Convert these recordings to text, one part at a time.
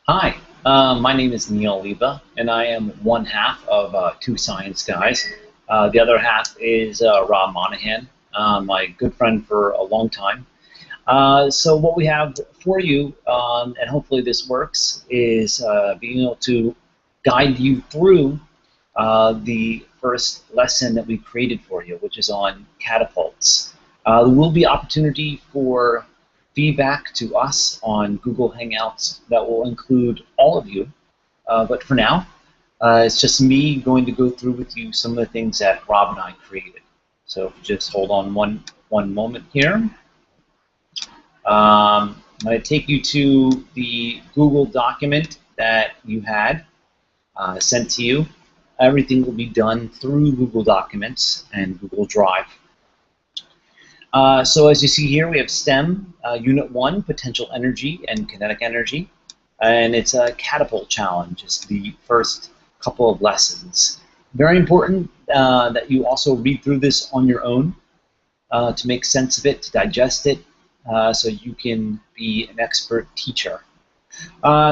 Hi, my name is Neil Leva, and I am one half of Two Science Guys. The other half is Rob Monahan, my good friend for a long time. So what we have for you, and hopefully this works, is being able to guide you through the first lesson that we created for you, which is on catapults. There will be opportunity for feedback to us on Google Hangouts that will include all of you. But for now, it's just me going to go through with you some of the things that Rob and I created. So just hold on one moment here. I'm going to take you to the Google document that you had sent to you. Everything will be done through Google Documents and Google Drive. So as you see here, we have STEM, Unit 1, Potential Energy and Kinetic Energy. And it's a catapult challenge. It's the first couple of lessons. Very important that you also read through this on your own to make sense of it, to digest it, so you can be an expert teacher.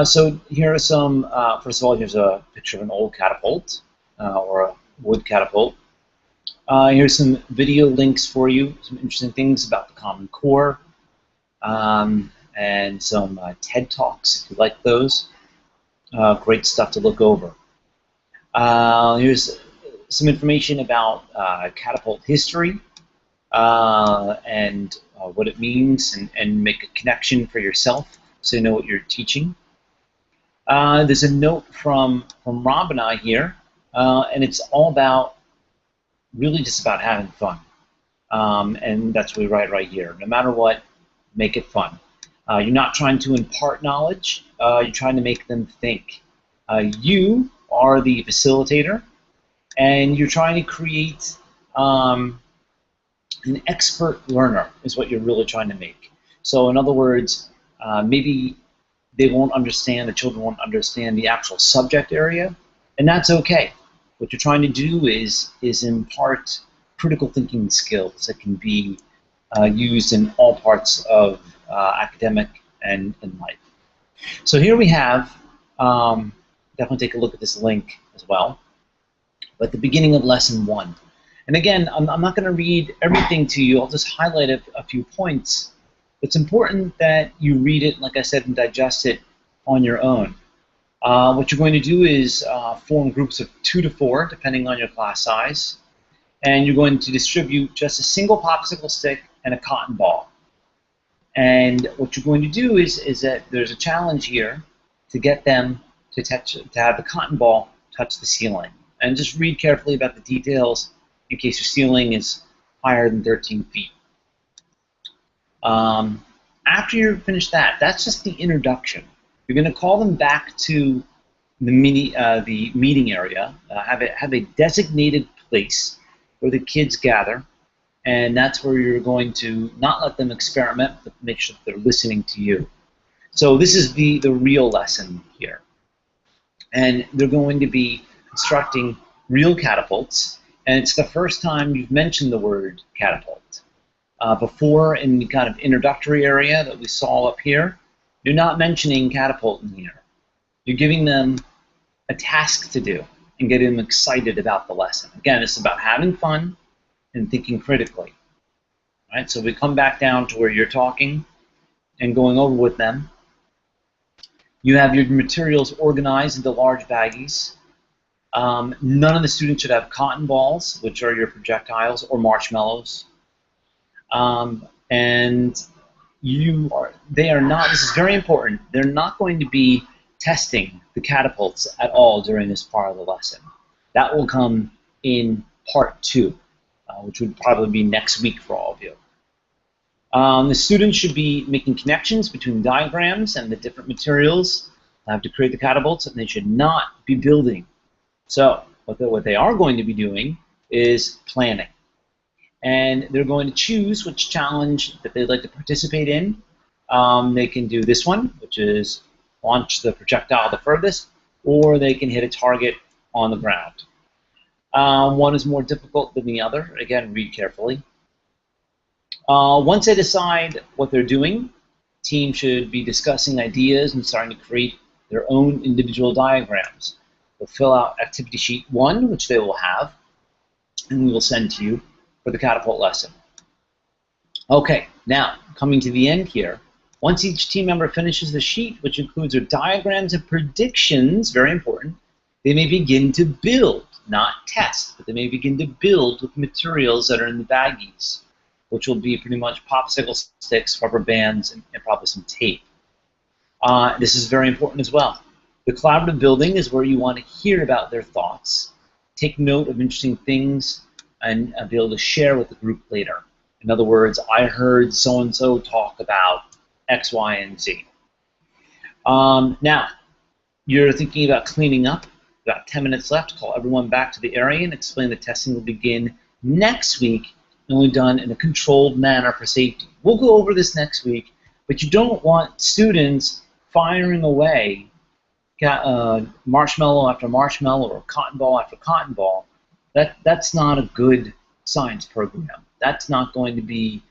So here are some, first of all, here's a picture of an old catapult or a wood catapult. Here's some video links for you, some interesting things about the Common Core, and some TED Talks if you like those. Great stuff to look over. Here's some information about catapult history and what it means, and make a connection for yourself so you know what you're teaching. There's a note from Rob and I here, and it's all about really just about having fun. And that's what we write right here. No matter what, make it fun. You're not trying to impart knowledge, you're trying to make them think. You are the facilitator, and you're trying to create an expert learner is what you're really trying to make. So in other words, maybe they won't understand, the children won't understand the actual subject area, and that's okay. What you're trying to do is impart critical thinking skills that can be used in all parts of academic and life. So here we have, definitely take a look at this link as well, but the beginning of lesson 1. And again, I'm not going to read everything to you, I'll just highlight a few points. It's important that you read it, like I said, and digest it on your own. What you're going to do is form groups of 2 to 4, depending on your class size, and you're going to distribute just a single popsicle stick and a cotton ball. And what you're going to do is that there's a challenge here to get them to have the cotton ball touch the ceiling. And just read carefully about the details in case your ceiling is higher than 13 feet. After you finish that, that's just the introduction. You're going to call them back to the meeting area. Have a designated place where the kids gather, and that's where you're going to not let them experiment, but make sure that they're listening to you. So this is the real lesson here, and they're going to be constructing real catapults, and it's the first time you've mentioned the word catapult. Before, in the kind of introductory area that we saw up here, you're not mentioning catapult in here. You're giving them a task to do and getting them excited about the lesson. Again, it's about having fun and thinking critically. All right, so we come back down to where you're talking and going over with them. You have your materials organized into large baggies. None of the students should have cotton balls, which are your projectiles, or marshmallows. And they are not, this is very important, they're not going to be testing the catapults at all during this part of the lesson. That will come in part 2, which would probably be next week for all of you. The students should be making connections between diagrams and the different materials to create the catapults, and they should not be building. So what they are going to be doing is planning. And they're going to choose which challenge that they'd like to participate in. They can do this one, which is launch the projectile the furthest, or they can hit a target on the ground. One is more difficult than the other. Again, read carefully. Once they decide what they're doing, team should be discussing ideas and starting to create their own individual diagrams. They'll fill out activity sheet 1, which they will have, and we will send to you for the Catapult lesson. Okay, now, coming to the end here, once each team member finishes the sheet, which includes their diagrams and predictions, very important, they may begin to build, not test, but they may begin to build with materials that are in the baggies, which will be pretty much popsicle sticks, rubber bands, and probably some tape. This is very important as well. The collaborative building is where you want to hear about their thoughts, take note of interesting things, and be able to share with the group later. In other words, I heard so-and-so talk about X, Y, and Z. Now, you're thinking about cleaning up. About 10 minutes left. Call everyone back to the area and explain the testing will begin next week and will be done in a controlled manner for safety. We'll go over this next week, but you don't want students firing away marshmallow after marshmallow or cotton ball after cotton ball. That's not a good science program. That's not going to be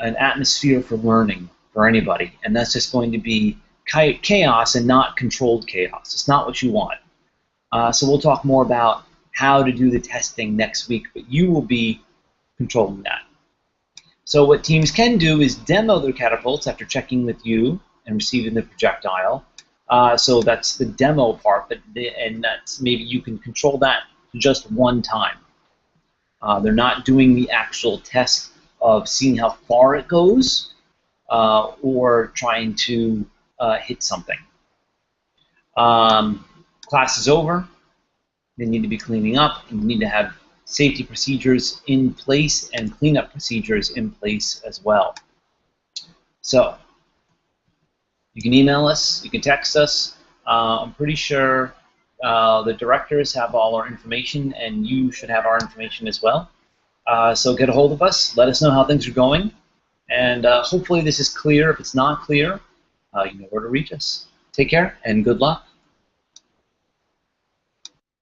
an atmosphere for learning for anybody, and that's just going to be chaos and not controlled chaos. It's not what you want. So we'll talk more about how to do the testing next week, but you will be controlling that. So what teams can do is demo their catapults after checking with you and receiving the projectile. So that's the demo part, and that's maybe you can control that just one time. They're not doing the actual test of seeing how far it goes or trying to hit something. Class is over. They need to be cleaning up, and you need to have safety procedures in place and cleanup procedures in place as well. So you can email us, you can text us. I'm pretty sure the directors have all our information, and you should have our information as well. So get a hold of us, let us know how things are going, and hopefully this is clear. If it's not clear, you know where to reach us. Take care, and good luck.